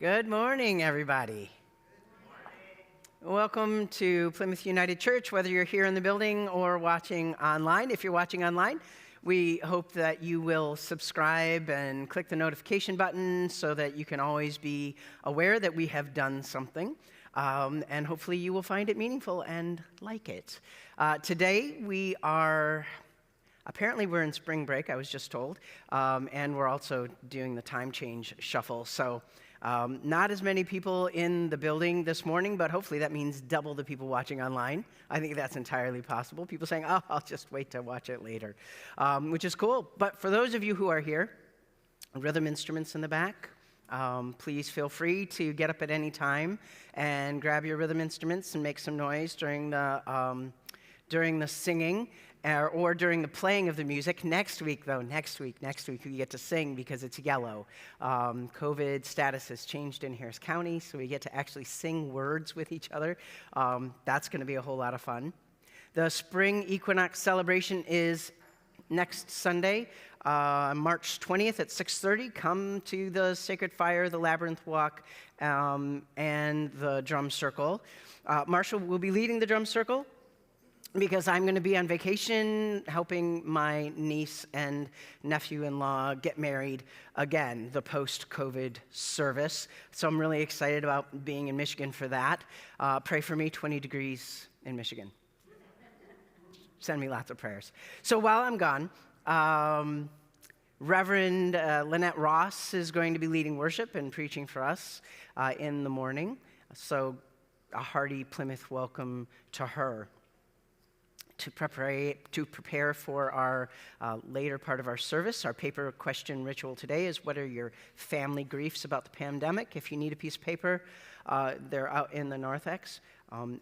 Good morning, everybody. Welcome to Plymouth United Church, whether you're here in the building or watching online. If you're watching online, we hope that you will subscribe and click the notification button so that you can always be aware that we have done something. And hopefully you will find it meaningful and like it. Today apparently we're in spring break, I was just told, and we're also doing the time change shuffle. So not as many people in the building this morning, but hopefully that means double the people watching online. I think that's entirely possible. People saying, oh, I'll just wait to watch it later, which is cool. But for those of you who are here, rhythm instruments in the back, please feel free to get up at any time and grab your rhythm instruments and make some noise during the singing. Or during the playing of the music. Next week, we get to sing because it's yellow. COVID status has changed in Harris County, so we get to actually sing words with each other. That's going to be a whole lot of fun. The spring equinox celebration is next Sunday, March 20th at 6:30. Come to the Sacred Fire, the Labyrinth Walk, and the drum circle. Marshall will be leading the drum circle, because I'm going to be on vacation helping my niece and nephew-in-law get married again, the post-COVID service. So I'm really excited about being in Michigan for that. Pray for me, 20 degrees in Michigan. Send me lots of prayers. So while I'm gone, Reverend Lynette Ross is going to be leading worship and preaching for us in the morning. So a hearty Plymouth welcome to her. To prepare for our later part of our service, our paper question ritual today is, what are your family griefs about the pandemic? If you need a piece of paper, they're out in the Narthex.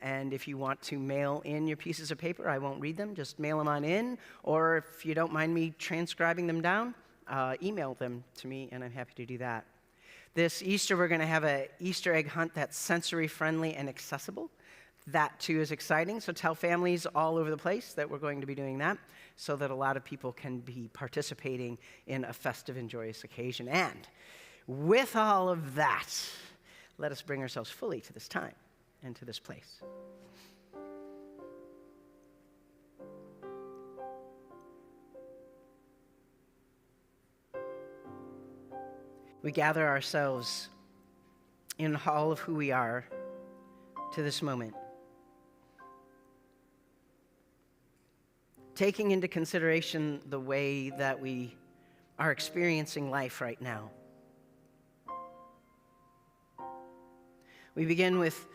And if you want to mail in your pieces of paper, I won't read them, just mail them on in. Or if you don't mind me transcribing them down, email them to me, and I'm happy to do that. This Easter, we're going to have an Easter egg hunt that's sensory-friendly and accessible. That, too, is exciting. So tell families all over the place that we're going to be doing that so that a lot of people can be participating in a festive and joyous occasion. And with all of that, let us bring ourselves fully to this time and to this place. We gather ourselves in all of who we are to this moment, taking into consideration the way that we are experiencing life right now. We begin with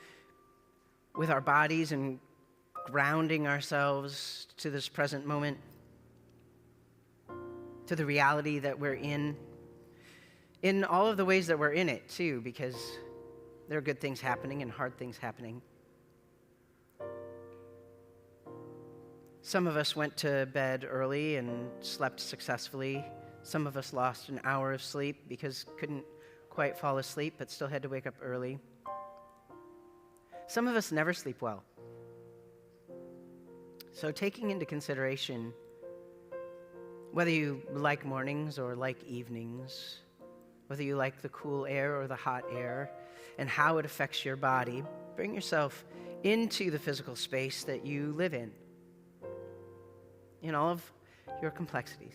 our bodies and grounding ourselves to this present moment, to the reality that we're in all of the ways that we're in it too, because there are good things happening and hard things happening. Some of us went to bed early and slept successfully. Some of us lost an hour of sleep because couldn't quite fall asleep but still had to wake up early. Some of us never sleep well. So taking into consideration whether you like mornings or like evenings, whether you like the cool air or the hot air, and how it affects your body, bring yourself into the physical space that you live in all of your complexities.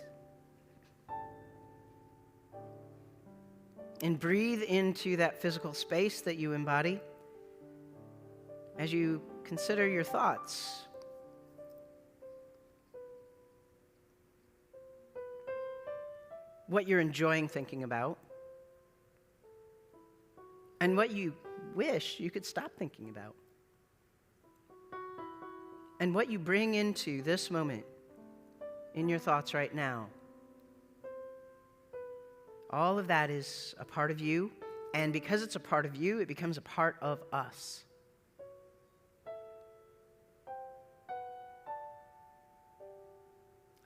And breathe into that physical space that you embody as you consider your thoughts. What you're enjoying thinking about, and what you wish you could stop thinking about. And what you bring into this moment in your thoughts right now. All of that is a part of you, and because it's a part of you, it becomes a part of us.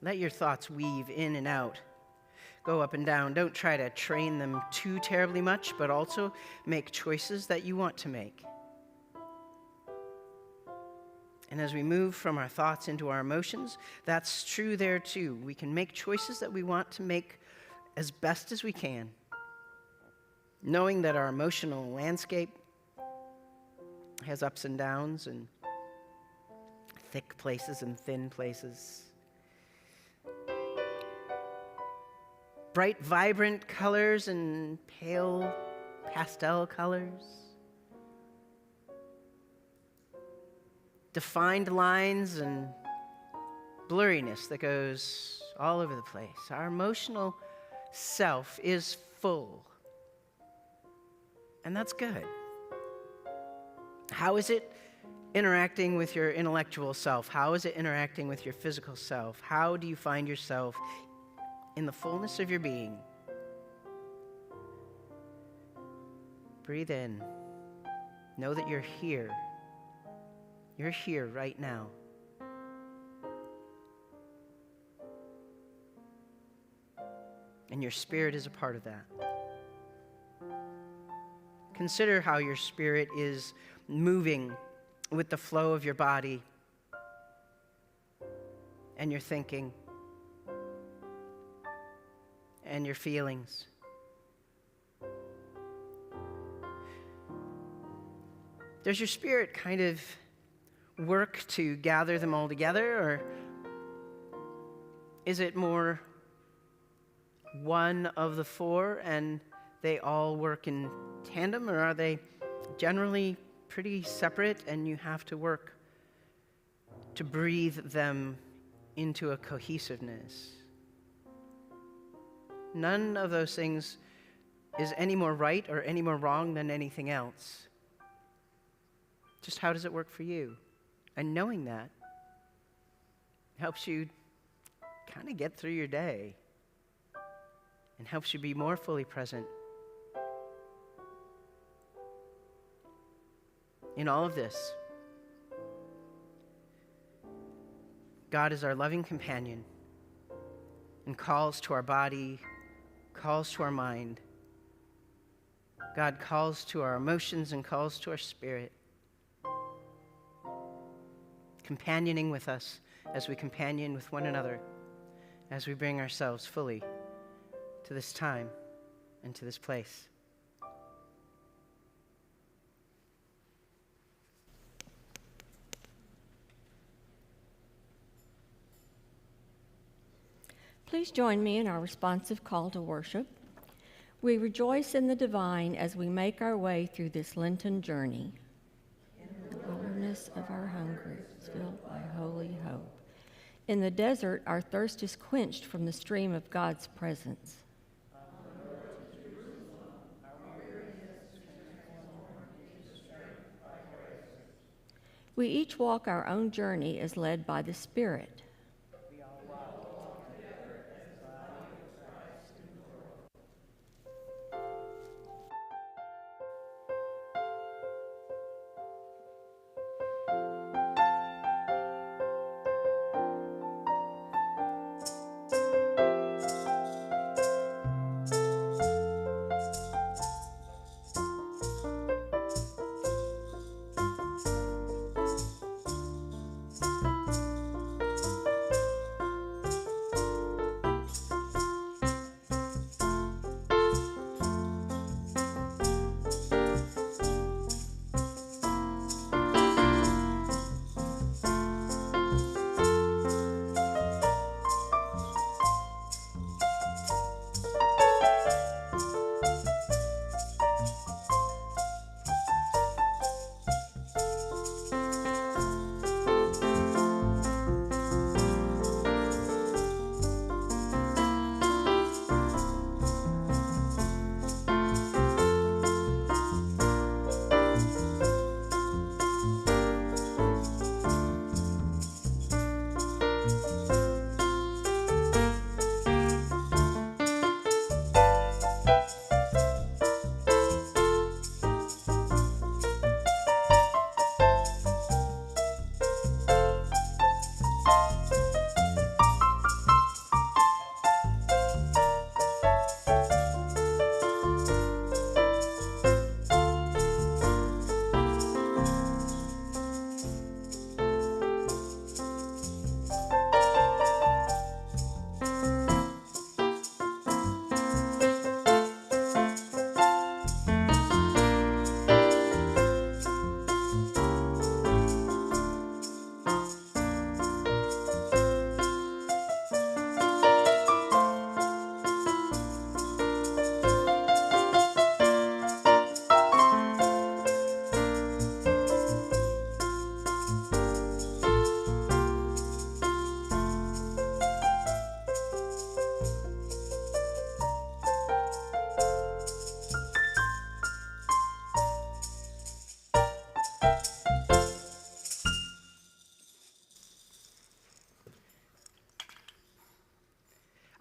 Let your thoughts weave in and out, go up and down. Don't try to train them too terribly much, but also make choices that you want to make. And as we move from our thoughts into our emotions, that's true there too. We can make choices that we want to make as best as we can. knowing that our emotional landscape has ups and downs and thick places and thin places. Bright, vibrant colors and pale pastel colors. Defined lines and blurriness that goes all over the place. Our emotional self is full. And that's good. How is it interacting with your intellectual self? How is it interacting with your physical self? How do you find yourself in the fullness of your being? Breathe in. Know that you're here. You're here right now. And your spirit is a part of that. Consider how your spirit is moving with the flow of your body and your thinking and your feelings. Does your spirit kind of work to gather them all together, or is it more one of the four and they all work in tandem, or are they generally pretty separate and you have to work to breathe them into a cohesiveness? None of those things is any more right or any more wrong than anything else. Just how does it work for you? And knowing that helps you kind of get through your day and helps you be more fully present. In all of this, God is our loving companion and calls to our body, calls to our mind. God calls to our emotions and calls to our spirit, companioning with us as we companion with one another, as we bring ourselves fully to this time and to this place. Please join me in our responsive call to worship. We rejoice in the divine as we make our way through this Lenten journey. In the wilderness of our hunger is filled by holy hope. In the desert, our thirst is quenched from the stream of God's presence. We each walk our own journey as led by the Spirit.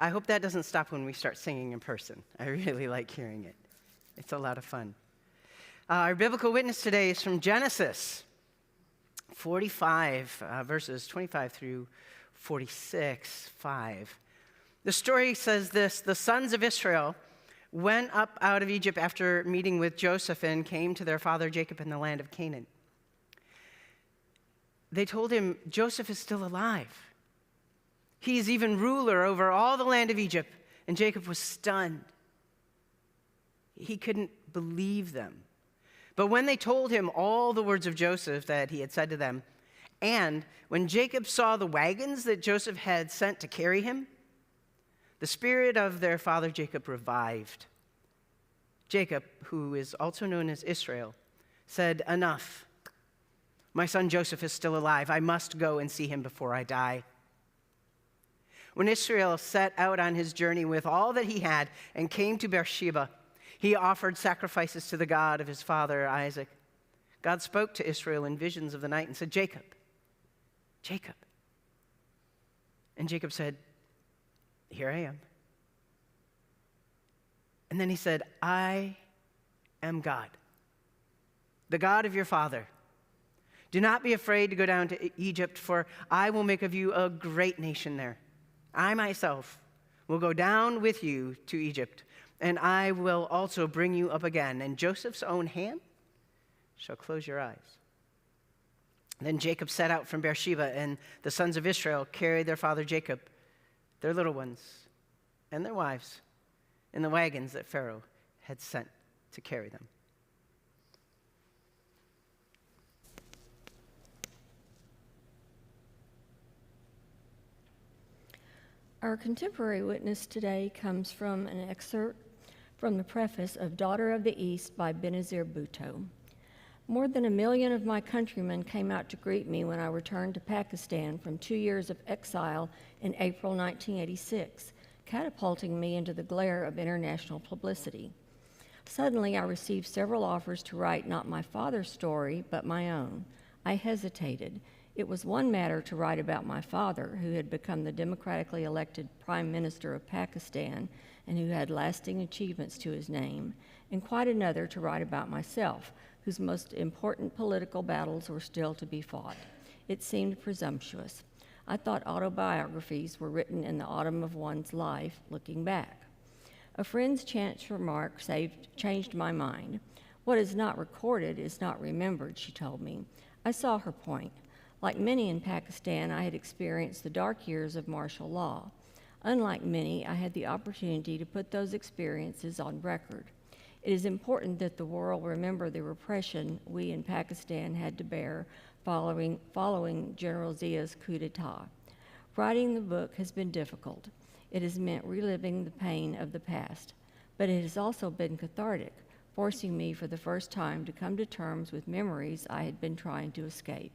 I hope that doesn't stop when we start singing in person. I really like hearing it. It's a lot of fun. Our biblical witness today is from Genesis 45, verses 25 through 46, 5. The story says this: the sons of Israel went up out of Egypt after meeting with Joseph and came to their father Jacob in the land of Canaan. They told him, Joseph is still alive. He is even ruler over all the land of Egypt. And Jacob was stunned. He couldn't believe them. But when they told him all the words of Joseph that he had said to them, and when Jacob saw the wagons that Joseph had sent to carry him, the spirit of their father Jacob revived. Jacob, who is also known as Israel, said, enough. My son Joseph is still alive. I must go and see him before I die. When Israel set out on his journey with all that he had and came to Beersheba, he offered sacrifices to the God of his father Isaac. God spoke to Israel in visions of the night and said, Jacob, Jacob. And Jacob said, here I am. And then he said, I am God, the God of your father. Do not be afraid to go down to Egypt, for I will make of you a great nation there. I myself will go down with you to Egypt, and I will also bring you up again, and Joseph's own hand shall close your eyes. Then Jacob set out from Beersheba, and the sons of Israel carried their father Jacob, their little ones, and their wives in the wagons that Pharaoh had sent to carry them. Our contemporary witness today comes from an excerpt from the preface of Daughter of the East by Benazir Bhutto. More than 1 million of my countrymen came out to greet me when I returned to Pakistan from 2 years of exile in April 1986, catapulting me into the glare of international publicity. Suddenly, I received several offers to write not my father's story, but my own. I hesitated. It was one matter to write about my father, who had become the democratically elected Prime Minister of Pakistan and who had lasting achievements to his name, and quite another to write about myself, whose most important political battles were still to be fought. It seemed presumptuous. I thought autobiographies were written in the autumn of one's life, looking back. A friend's chance remark changed my mind. What is not recorded is not remembered, she told me. I saw her point. Like many in Pakistan, I had experienced the dark years of martial law. Unlike many, I had the opportunity to put those experiences on record. It is important that the world remember the repression we in Pakistan had to bear following General Zia's coup d'etat. Writing the book has been difficult. It has meant reliving the pain of the past, but it has also been cathartic, forcing me for the first time to come to terms with memories I had been trying to escape.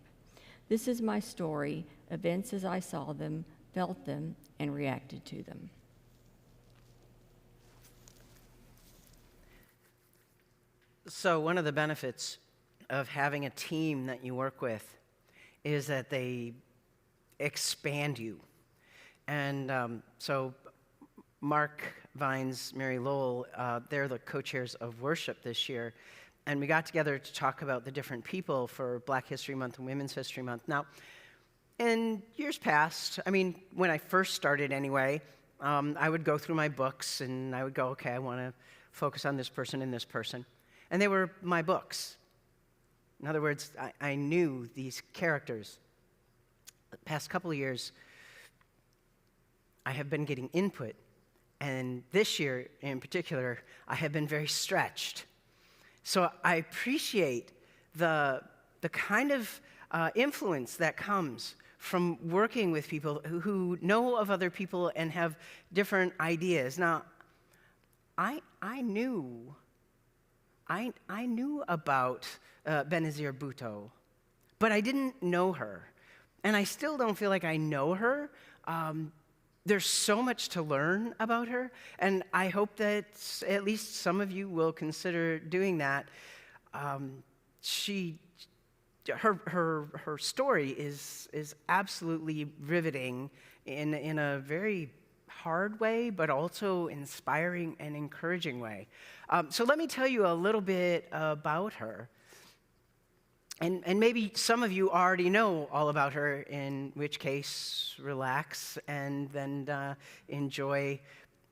This is my story, events as I saw them, felt them, and reacted to them. So one of the benefits of having a team that you work with is that they expand you. And so Mark Vines, Mary Lowell, they're the co-chairs of worship this year. And we got together to talk about the different people for Black History Month and Women's History Month. Now, in years past, when I first started anyway, I would go through my books and I would go, okay, I want to focus on this person and this person. And they were my books. In other words, I knew these characters. The past couple of years, I have been getting input. And this year in particular, I have been very stretched. So I appreciate the kind of influence that comes from working with people who know of other people and have different ideas. Now, I knew about Benazir Bhutto, but I didn't know her. And I still don't feel like I know her. There's so much to learn about her, and I hope that at least some of you will consider doing that. Her story is absolutely riveting in a very hard way, but also inspiring and encouraging way. So let me tell you a little bit about her. And maybe some of you already know all about her, in which case, relax and then enjoy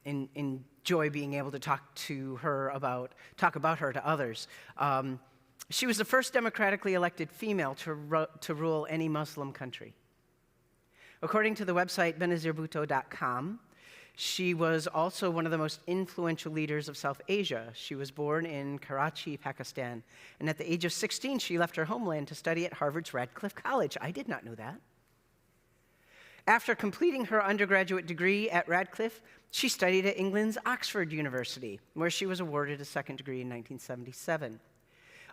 being able to talk about her to others. She was the first democratically elected female to rule any Muslim country. According to the website benazirBhutto.com, she was also one of the most influential leaders of South Asia. She was born in Karachi, Pakistan, and at the age of 16, she left her homeland to study at Harvard's Radcliffe College. I did not know that. After completing her undergraduate degree at Radcliffe, she studied at England's Oxford University, where she was awarded a second degree in 1977.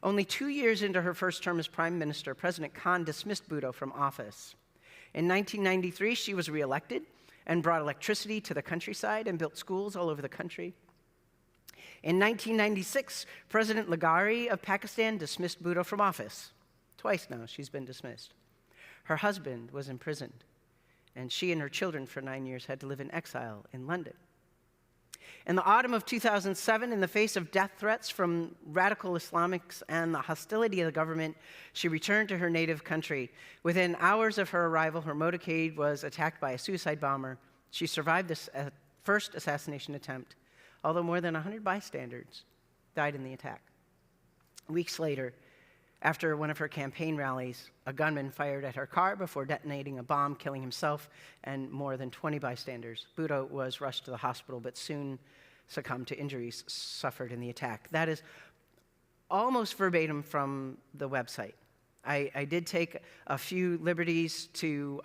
Only 2 years into her first term as prime minister, President Khan dismissed Bhutto from office. In 1993, she was reelected and brought electricity to the countryside and built schools all over the country. In 1996, President Laghari of Pakistan dismissed Bhutto from office. Twice now she's been dismissed. Her husband was imprisoned, and she and her children for 9 years had to live in exile in London. In the autumn of 2007, in the face of death threats from radical Islamics and the hostility of the government, she returned to her native country. Within hours of her arrival, her motorcade was attacked by a suicide bomber. She survived this first assassination attempt, although more than 100 bystanders died in the attack. Weeks later, after one of her campaign rallies, a gunman fired at her car before detonating a bomb, killing himself and more than 20 bystanders. Bhutto was rushed to the hospital, but soon succumbed to injuries suffered in the attack. That is almost verbatim from the website. I did take a few liberties to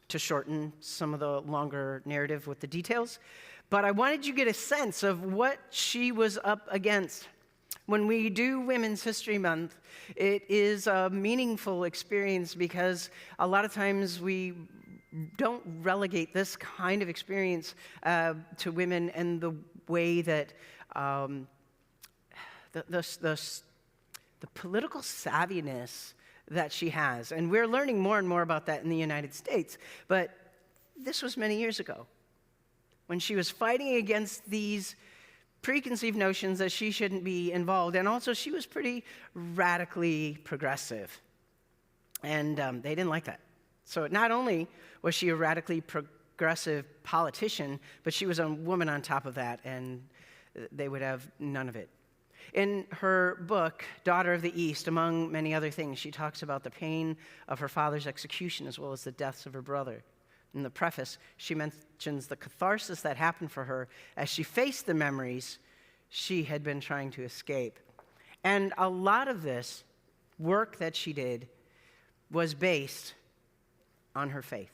shorten some of the longer narrative with the details, but I wanted you to get a sense of what she was up against. When we do Women's History Month, it is a meaningful experience because a lot of times we don't relegate this kind of experience to women and the way that the political savviness that she has. And we're learning more and more about that in the United States. But this was many years ago when she was fighting against these preconceived notions that she shouldn't be involved. And also, she was pretty radically progressive. And they didn't like that. So not only was she a radically progressive politician, but she was a woman on top of that, and they would have none of it. In her book, Daughter of the East, among many other things, she talks about the pain of her father's execution as well as the deaths of her brother. In the preface, she mentions the catharsis that happened for her as she faced the memories she had been trying to escape. And a lot of this work that she did was based on her faith.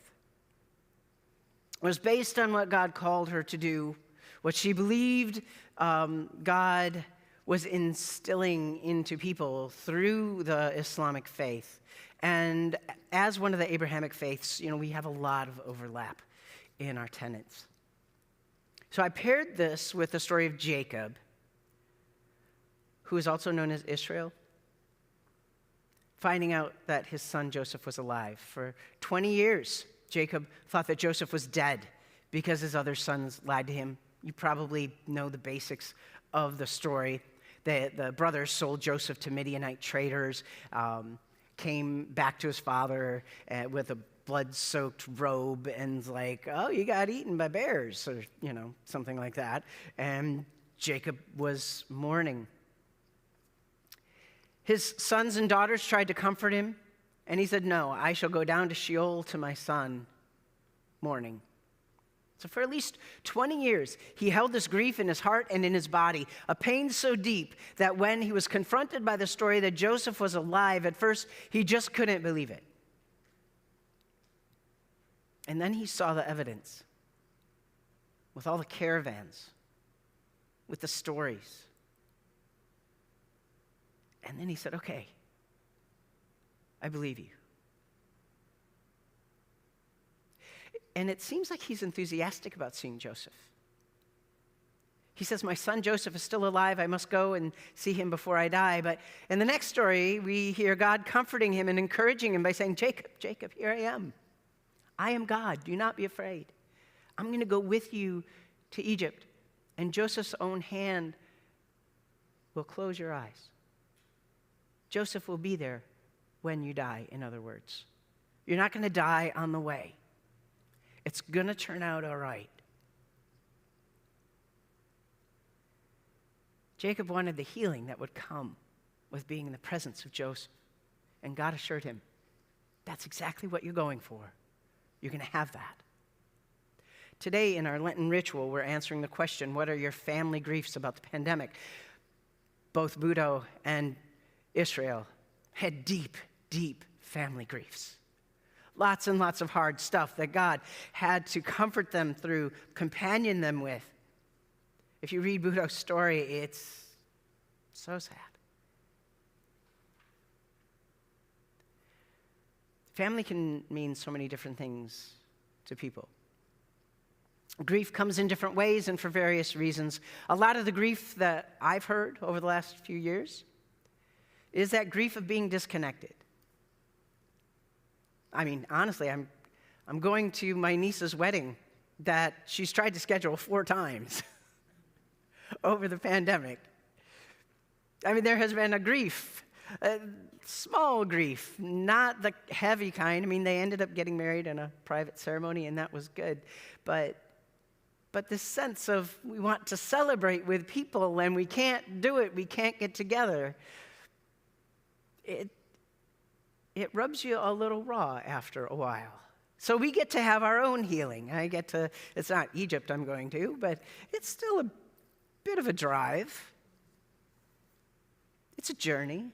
It was based on what God called her to do, what she believed God was instilling into people through the Islamic faith. And as one of the Abrahamic faiths, we have a lot of overlap in our tenets. So I paired this with the story of Jacob, who is also known as Israel, finding out that his son Joseph was alive. For 20 years, Jacob thought that Joseph was dead because his other sons lied to him. You probably know the basics of the story. The brothers sold Joseph to Midianite traders, came back to his father with a blood-soaked robe and was like, oh, you got eaten by bears, or, something like that. And Jacob was mourning. His sons and daughters tried to comfort him, and he said, no, I shall go down to Sheol to my son, mourning. So for at least 20 years, he held this grief in his heart and in his body, a pain so deep that when he was confronted by the story that Joseph was alive, at first he just couldn't believe it. And then he saw the evidence with all the caravans, with the stories. And then he said, okay, I believe you. And it seems like he's enthusiastic about seeing Joseph. He says, my son Joseph is still alive. I must go and see him before I die. But in the next story, we hear God comforting him and encouraging him by saying, Jacob, Jacob, here I am. I am God. Do not be afraid. I'm going to go with you to Egypt, and Joseph's own hand will close your eyes. Joseph will be there when you die, in other words. You're not going to die on the way. It's going to turn out all right. Jacob wanted the healing that would come with being in the presence of Joseph. And God assured him, that's exactly what you're going for. You're going to have that. Today in our Lenten ritual, we're answering the question, what are your family griefs about the pandemic? Both Budo and Israel had deep, deep family griefs. Lots and lots of hard stuff that God had to comfort them through, companion them with. If you read Budo's story, it's so sad. Family can mean so many different things to people. Grief comes in different ways and for various reasons. A lot of the grief that I've heard over the last few years is that grief of being disconnected. I mean, honestly, I'm going to my niece's wedding that she's tried to schedule 4 times over the pandemic. I mean, there has been a grief, a small grief, not the heavy kind. I mean, they ended up getting married in a private ceremony, and that was good. But this sense of we want to celebrate with people, and we can't do it, we can't get together, it rubs you a little raw after a while. So we get to have our own healing. It's not Egypt I'm going to, but it's still a bit of a drive. It's a journey.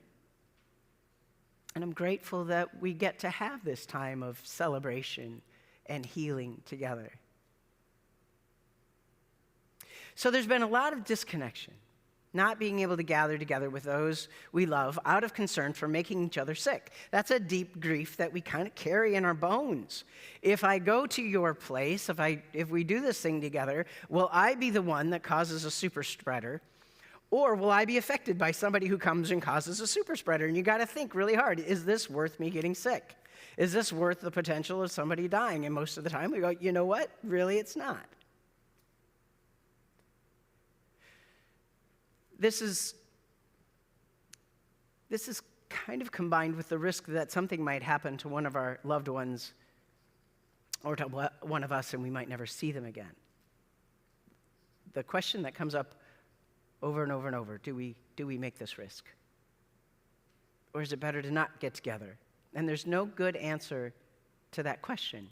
And I'm grateful that we get to have this time of celebration and healing together. So there's been a lot of disconnection, not being able to gather together with those we love out of concern for making each other sick. That's a deep grief that we kind of carry in our bones. If I go to your place, if we do this thing together, will I be the one that causes a super spreader? Or will I be affected by somebody who comes and causes a super spreader? And you got to think really hard. Is this worth me getting sick? Is this worth the potential of somebody dying? And most of the time we go, you know what? Really, it's not. This is kind of combined with the risk that something might happen to one of our loved ones or to one of us and we might never see them again. The question that comes up over and over and over, do we make this risk? Or is it better to not get together? And there's no good answer to that question.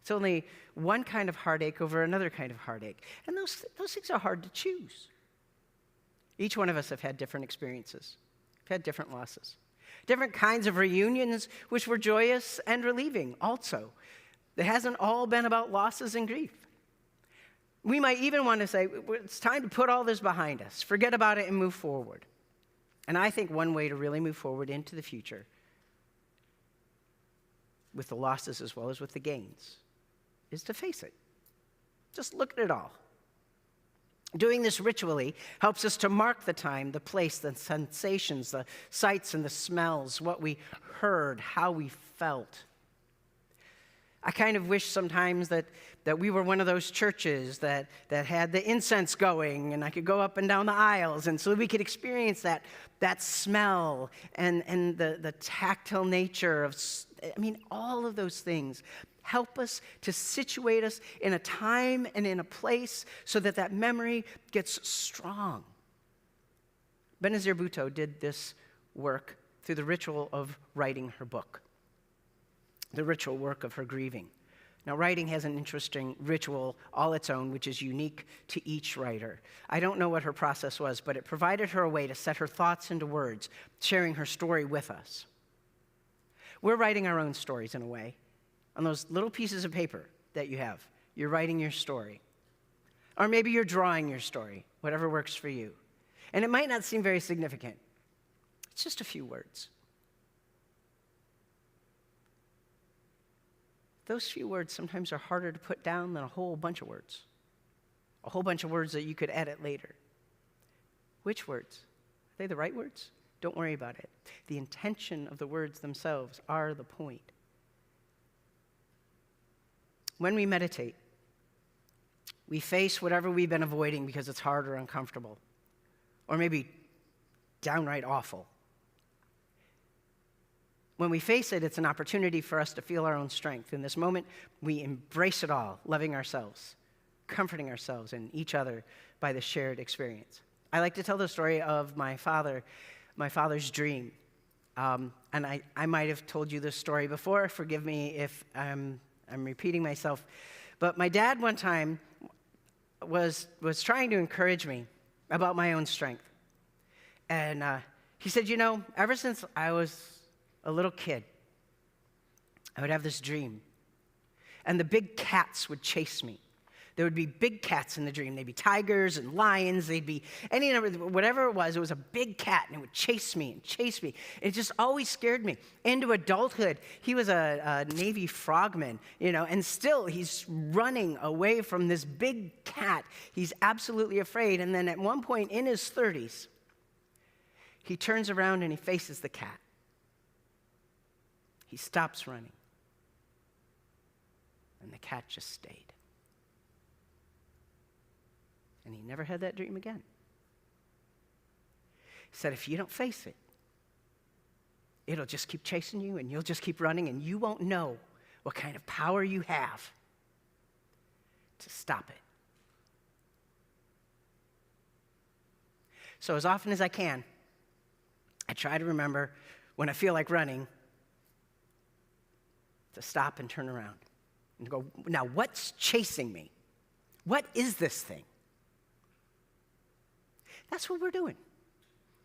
It's only one kind of heartache over another kind of heartache. And those things are hard to choose. Each one of us have had different experiences. We've had different losses. Different kinds of reunions, which were joyous and relieving also. It hasn't all been about losses and grief. We might even want to say, it's time to put all this behind us. Forget about it and move forward. And I think one way to really move forward into the future, with the losses as well as with the gains, is to face it. Just look at it all. Doing this ritually helps us to mark the time, the place, the sensations, the sights and the smells, what we heard, how we felt. I kind of wish sometimes that we were one of those churches that had the incense going and I could go up and down the aisles and so we could experience that smell and the tactile nature of, all of those things help us to situate us in a time and in a place so that memory gets strong. Benazir Bhutto did this work through the ritual of writing her book, the ritual work of her grieving. Now, writing has an interesting ritual all its own, which is unique to each writer. I don't know what her process was, but it provided her a way to set her thoughts into words, sharing her story with us. We're writing our own stories in a way. On those little pieces of paper that you have, you're writing your story. Or maybe you're drawing your story, whatever works for you. And it might not seem very significant. It's just a few words. Those few words sometimes are harder to put down than a whole bunch of words. A whole bunch of words that you could edit later. Which words? Are they the right words? Don't worry about it. The intention of the words themselves are the point. When we meditate, We face whatever we've been avoiding because it's hard or uncomfortable, or maybe downright awful. When we face it, it's an opportunity for us to feel our own strength. In this moment, we embrace it all, loving ourselves, comforting ourselves and each other by the shared experience. I like to tell the story of my father's dream. And I might have told you this story before. Forgive me if I'm repeating myself. But my dad one time was trying to encourage me about my own strength. And he said, ever since I was a little kid, I would have this dream. And the big cats would chase me. There would be big cats in the dream. They'd be tigers and lions. They'd be any number, whatever it was a big cat, and it would chase me and chase me. It just always scared me. Into adulthood, he was a Navy frogman, and still he's running away from this big cat. He's absolutely afraid. And then at one point in his 30s, he turns around and he faces the cat. He stops running. And the cat just stayed. And he never had that dream again. He said, if you don't face it, it'll just keep chasing you, and you'll just keep running, and you won't know what kind of power you have to stop it. So as often as I can, I try to remember when I feel like running to stop and turn around and go, now what's chasing me? What is this thing? That's what we're doing.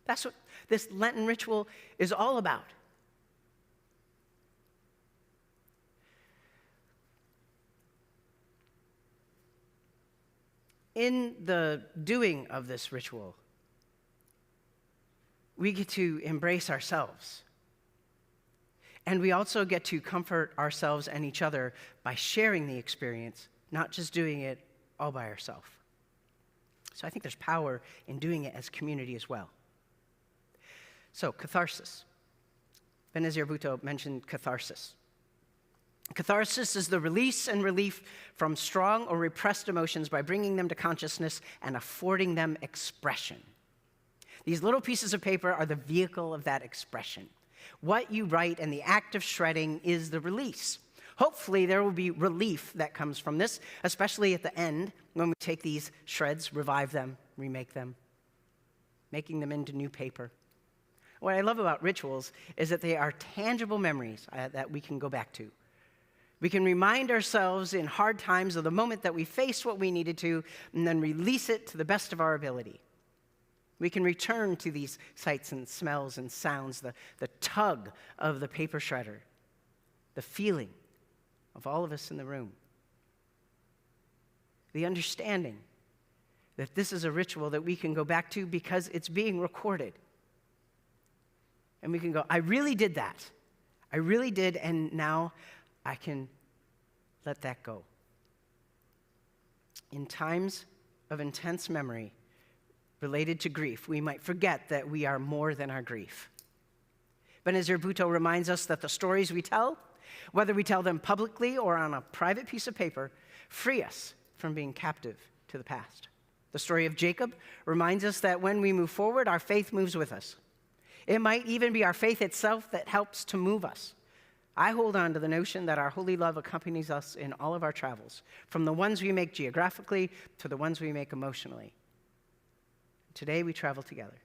That's what this Lenten ritual is all about. In the doing of this ritual, we get to embrace ourselves. And we also get to comfort ourselves and each other by sharing the experience, not just doing it all by ourselves. So I think there's power in doing it as community as well. So, catharsis. Benazir Bhutto mentioned catharsis. Catharsis is the release and relief from strong or repressed emotions by bringing them to consciousness and affording them expression. These little pieces of paper are the vehicle of that expression. What you write and the act of shredding is the release. Hopefully, there will be relief that comes from this, especially at the end when we take these shreds, revive them, remake them, making them into new paper. What I love about rituals is that they are tangible memories that we can go back to. We can remind ourselves in hard times of the moment that we faced what we needed to, and then release it to the best of our ability. We can return to these sights and smells and sounds, the tug of the paper shredder, the feeling of all of us in the room. The understanding that this is a ritual that we can go back to because it's being recorded. And we can go, I really did that. I really did, and now I can let that go. In times of intense memory related to grief, we might forget that we are more than our grief. Benazir Bhutto reminds us that the stories we tell, whether we tell them publicly or on a private piece of paper, free us from being captive to the past. The story of Jacob reminds us that when we move forward, our faith moves with us. It might even be our faith itself that helps to move us. I hold on to the notion that our holy love accompanies us in all of our travels, from the ones we make geographically to the ones we make emotionally. Today we travel together.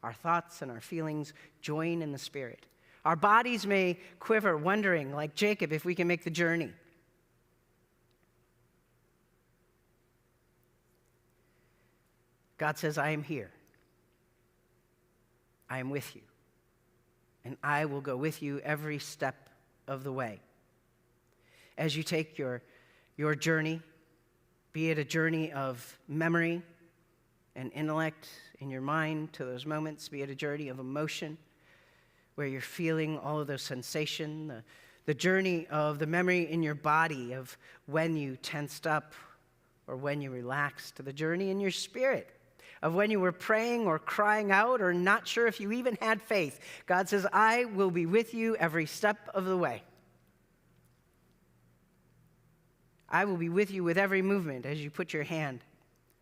Our thoughts and our feelings join in the Spirit. Our bodies may quiver, wondering, like Jacob, if we can make the journey. God says, I am here. I am with you. And I will go with you every step of the way. As you take your journey, be it a journey of memory and intellect in your mind to those moments, be it a journey of emotion where you're feeling all of those sensations, the journey of the memory in your body of when you tensed up or when you relaxed, to the journey in your spirit of when you were praying or crying out or not sure if you even had faith. God says, I will be with you every step of the way. I will be with you with every movement as you put your hand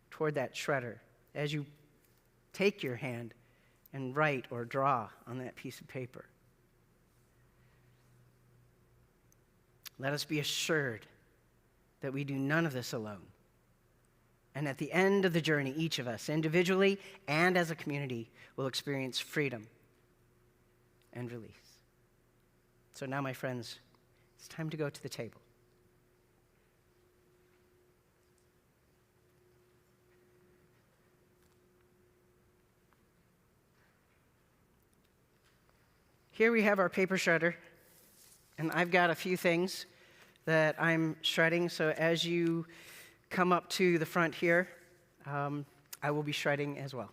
toward that shredder, as you take your hand and write or draw on that piece of paper. Let us be assured that we do none of this alone. And at the end of the journey, each of us, individually and as a community, will experience freedom and release. So now, my friends, it's time to go to the table. Here we have our paper shredder, and I've got a few things that I'm shredding. So as you come up to the front here, I will be shredding as well.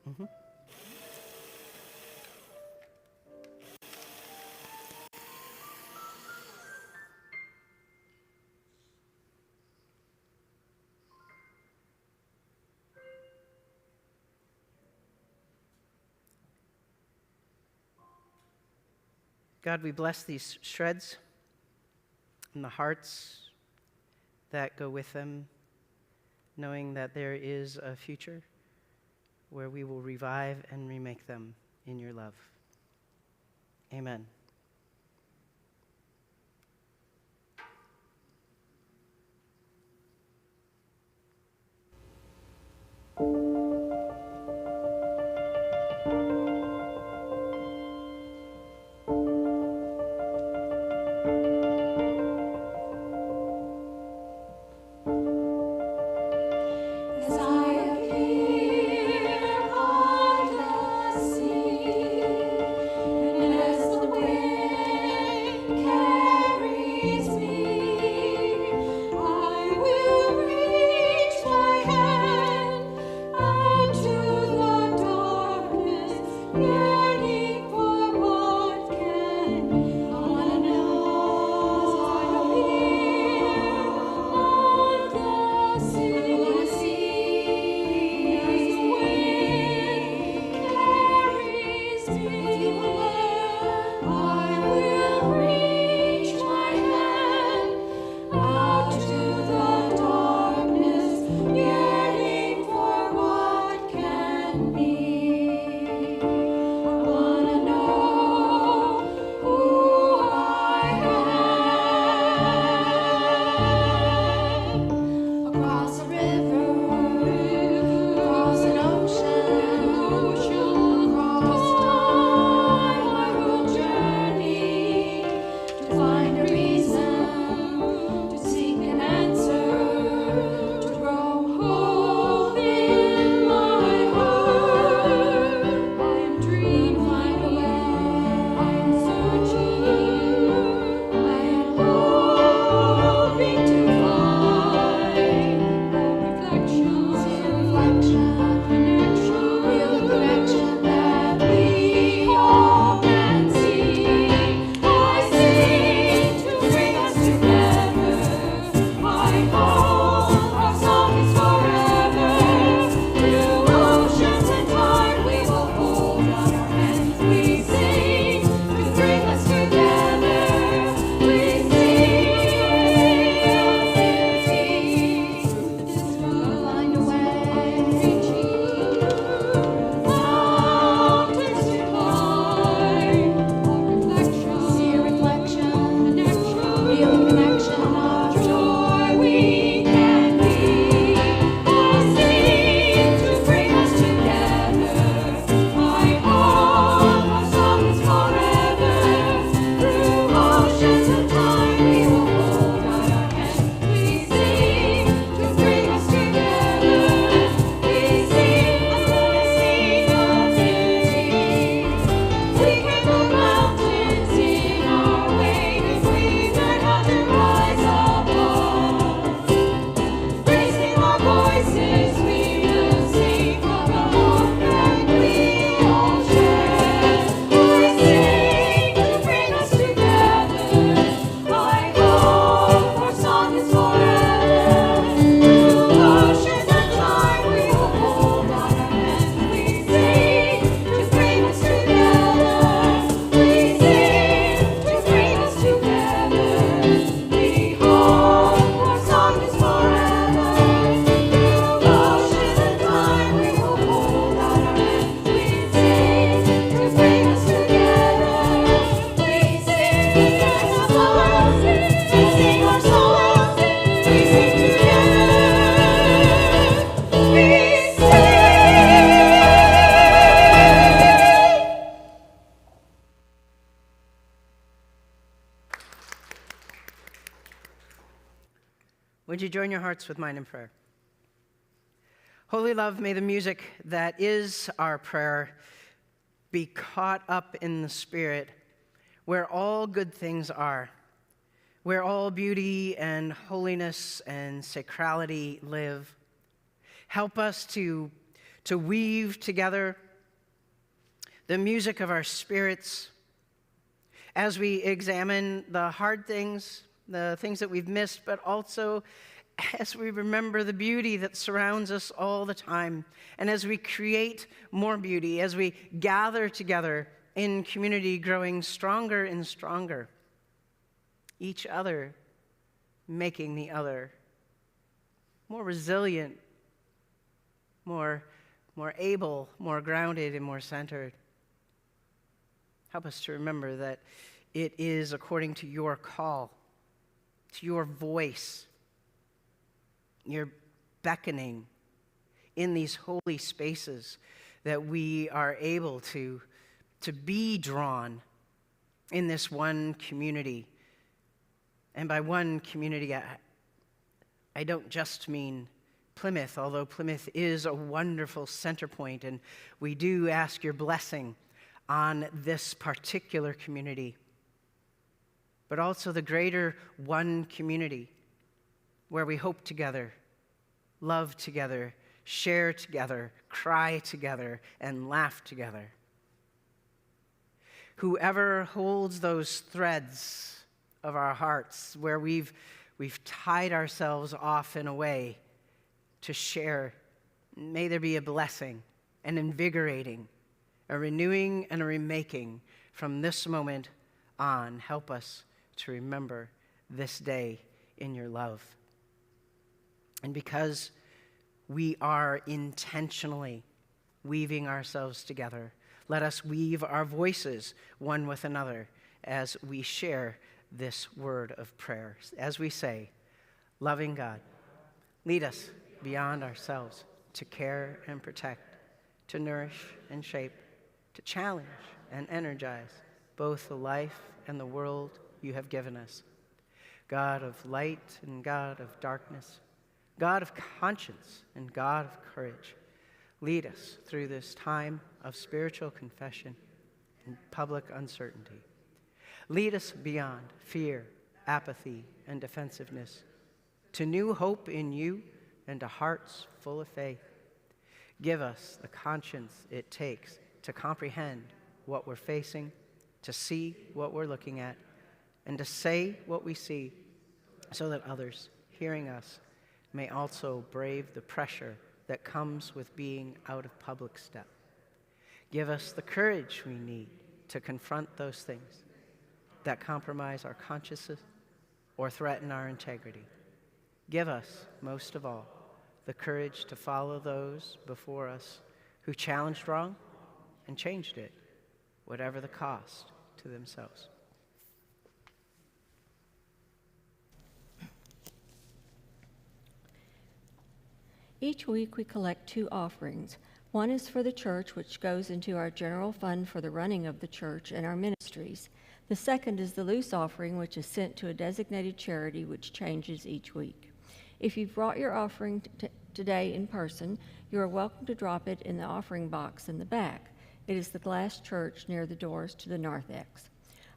Mm-hmm. God, we bless these shreds and the hearts that go with them, knowing that there is a future where we will revive and remake them in your love. Amen. As I appear on the sea, and as the wind Would you join your hearts with mine in prayer? Holy love, may the music that is our prayer be caught up in the Spirit, where all good things are, where all beauty and holiness and sacrality live. Help us to weave together the music of our spirits as we examine the hard things, the things that we've missed, but also as we remember the beauty that surrounds us all the time, and as we create more beauty, as we gather together in community, growing stronger and stronger, each other making the other more resilient, more able, more grounded, and more centered. Help us to remember that it is according to your call, to your voice, your beckoning in these holy spaces, that we are able to be drawn in this one community. And by one community, I don't just mean Plymouth, although Plymouth is a wonderful center point, and we do ask your blessing on this particular community, but also the greater one community where we hope together, love together, share together, cry together, and laugh together. Whoever holds those threads of our hearts where we've tied ourselves off in a way to share, may there be a blessing, an invigorating, a renewing and a remaking from this moment on. Help us to remember this day in your love. And because we are intentionally weaving ourselves together, let us weave our voices one with another as we share this word of prayer. As we say, loving God, lead us beyond ourselves to care and protect, to nourish and shape, to challenge and energize both the life and the world you have given us. God of light and God of darkness, God of conscience and God of courage, lead us through this time of spiritual confession and public uncertainty. Lead us beyond fear, apathy, and defensiveness to new hope in you and to hearts full of faith. Give us the conscience it takes to comprehend what we're facing, to see what we're looking at, and to say what we see, so that others hearing us may also brave the pressure that comes with being out of public step. Give us the courage we need to confront those things that compromise our consciences or threaten our integrity. Give us, most of all, the courage to follow those before us who challenged wrong and changed it, whatever the cost to themselves. Each week we collect 2 offerings. One is for the church, which goes into our general fund for the running of the church and our ministries. The second is the loose offering, which is sent to a designated charity, which changes each week. If you've brought your offering today in person, you are welcome to drop it in the offering box in the back. It is the glass church near the doors to the narthex.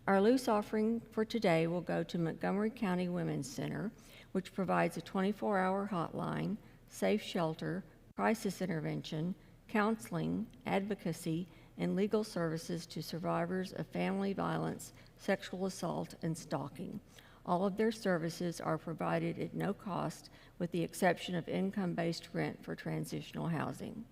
Our loose offering for today will go to Montgomery County Women's Center, which provides a 24-hour hotline, safe shelter, crisis intervention, counseling, advocacy, and legal services to survivors of family violence, sexual assault, and stalking. All of their services are provided at no cost, with the exception of income-based rent for transitional housing.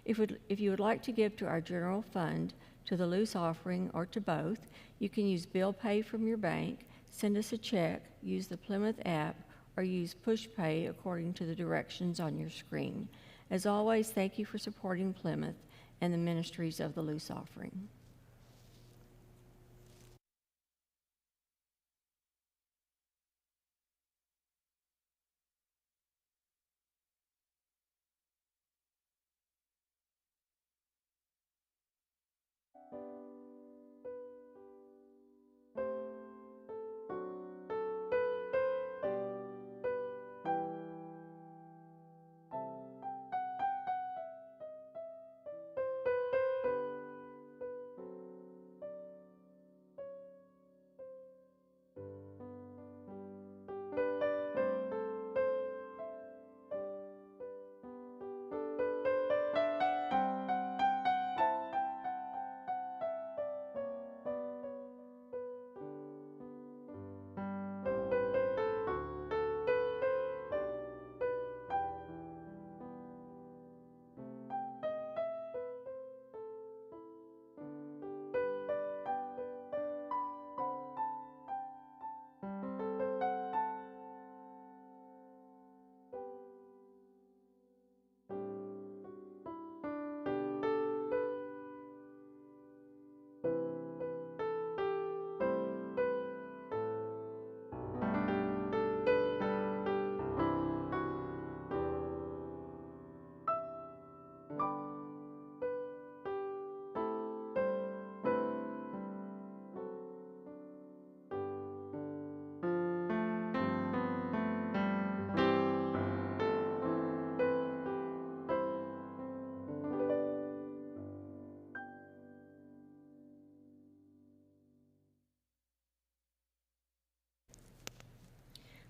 If you would like to give to our general fund, to the loose offering, or to both, you can use bill pay from your bank, send us a check, use the Plymouth app, or use PushPay according to the directions on your screen. As always, thank you for supporting Plymouth and the ministries of the loose offering.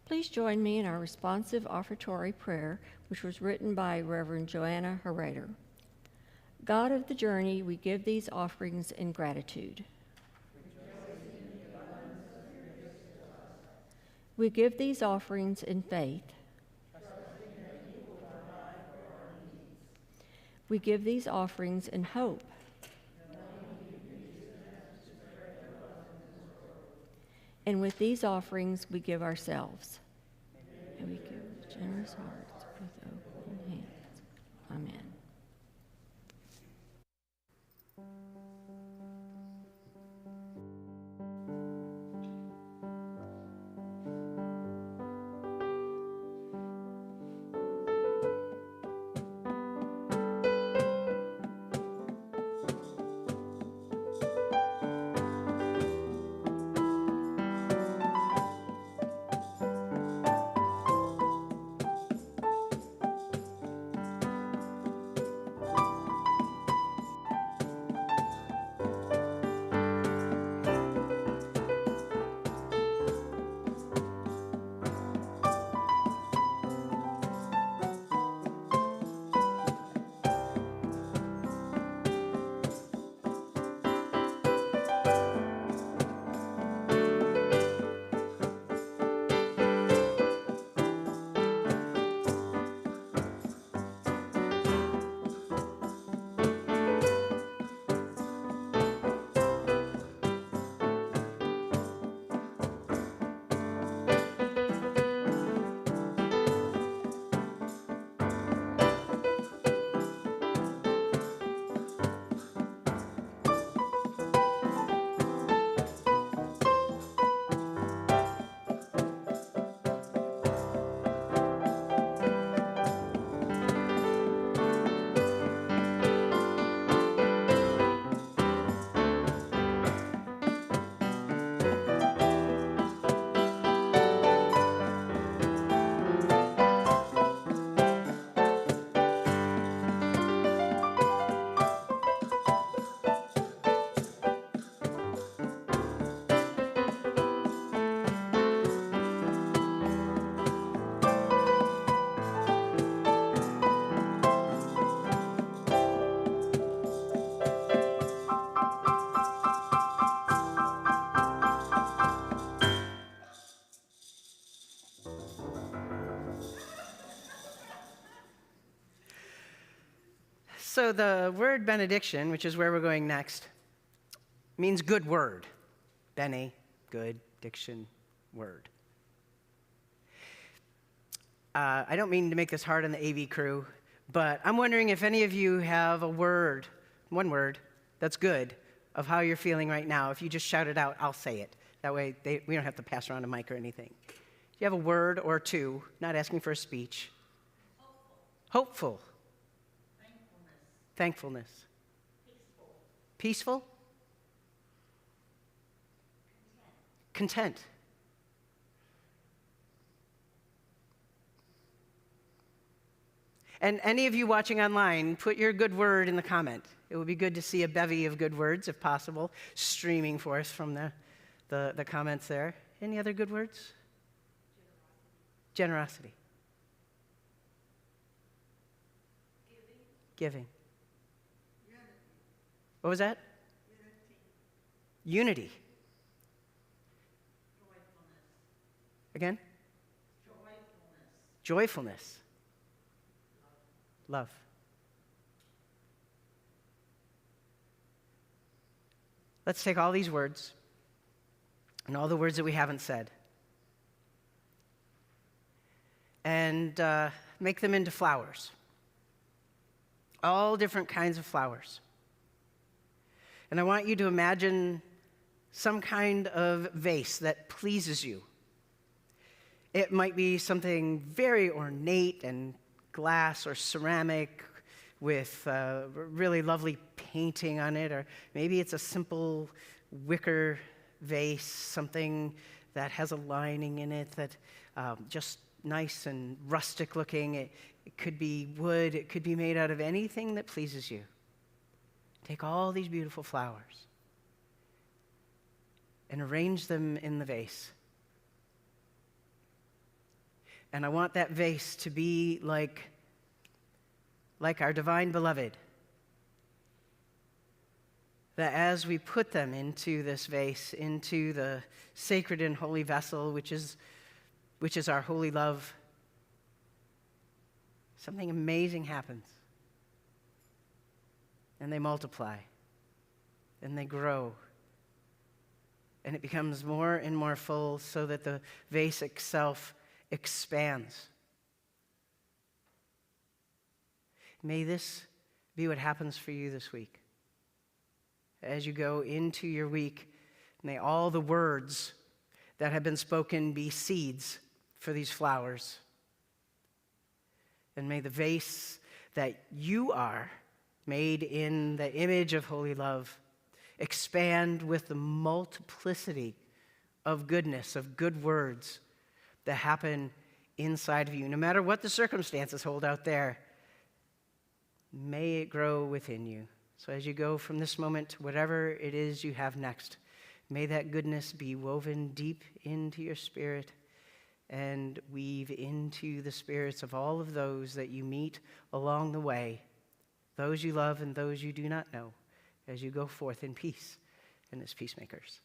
Please join me in our responsive offertory prayer, which was written by Reverend Joanna Herreder. God of the journey, we give these offerings in gratitude. We give these offerings in faith. We give these offerings in hope. And with these offerings, we give ourselves. And we give with generous hearts with open hands. Amen. So the word benediction, which is where we're going next, means good word. Bene, good, diction, word. I don't mean to make this hard on the AV crew, but I'm wondering if any of you have a word, one word, that's good of how you're feeling right now. If you just shout it out, I'll say it. That way we don't have to pass around a mic or anything. Do you have a word or two, not asking for a speech? Hopeful. Thankfulness. Peaceful. Content. And any of you watching online, put your good word in the comment. It would be good to see a bevy of good words, if possible, streaming forth from the comments there. Any other good words? Generosity. Giving. What was that? Unity. Again? Joyfulness. Love. Let's take all these words and all the words that we haven't said and make them into flowers. All different kinds of flowers. And I want you to imagine some kind of vase that pleases you. It might be something very ornate and glass or ceramic with really lovely painting on it, or maybe it's a simple wicker vase, something that has a lining in it that just nice and rustic looking. It could be wood, it could be made out of anything that pleases you. Take all these beautiful flowers and arrange them in the vase. And I want that vase to be like our divine beloved. That as we put them into this vase, into the sacred and holy vessel, which is our holy love, something amazing happens. And they multiply. And they grow. And it becomes more and more full so that the vase itself expands. May this be what happens for you this week. As you go into your week, may all the words that have been spoken be seeds for these flowers. And may the vase that you are, made in the image of holy love, expand with the multiplicity of goodness, of good words that happen inside of you. No matter what the circumstances hold out there, may it grow within you. So as you go from this moment to whatever it is you have next, may that goodness be woven deep into your spirit and weave into the spirits of all of those that you meet along the way, those you love and those you do not know, as you go forth in peace and as peacemakers.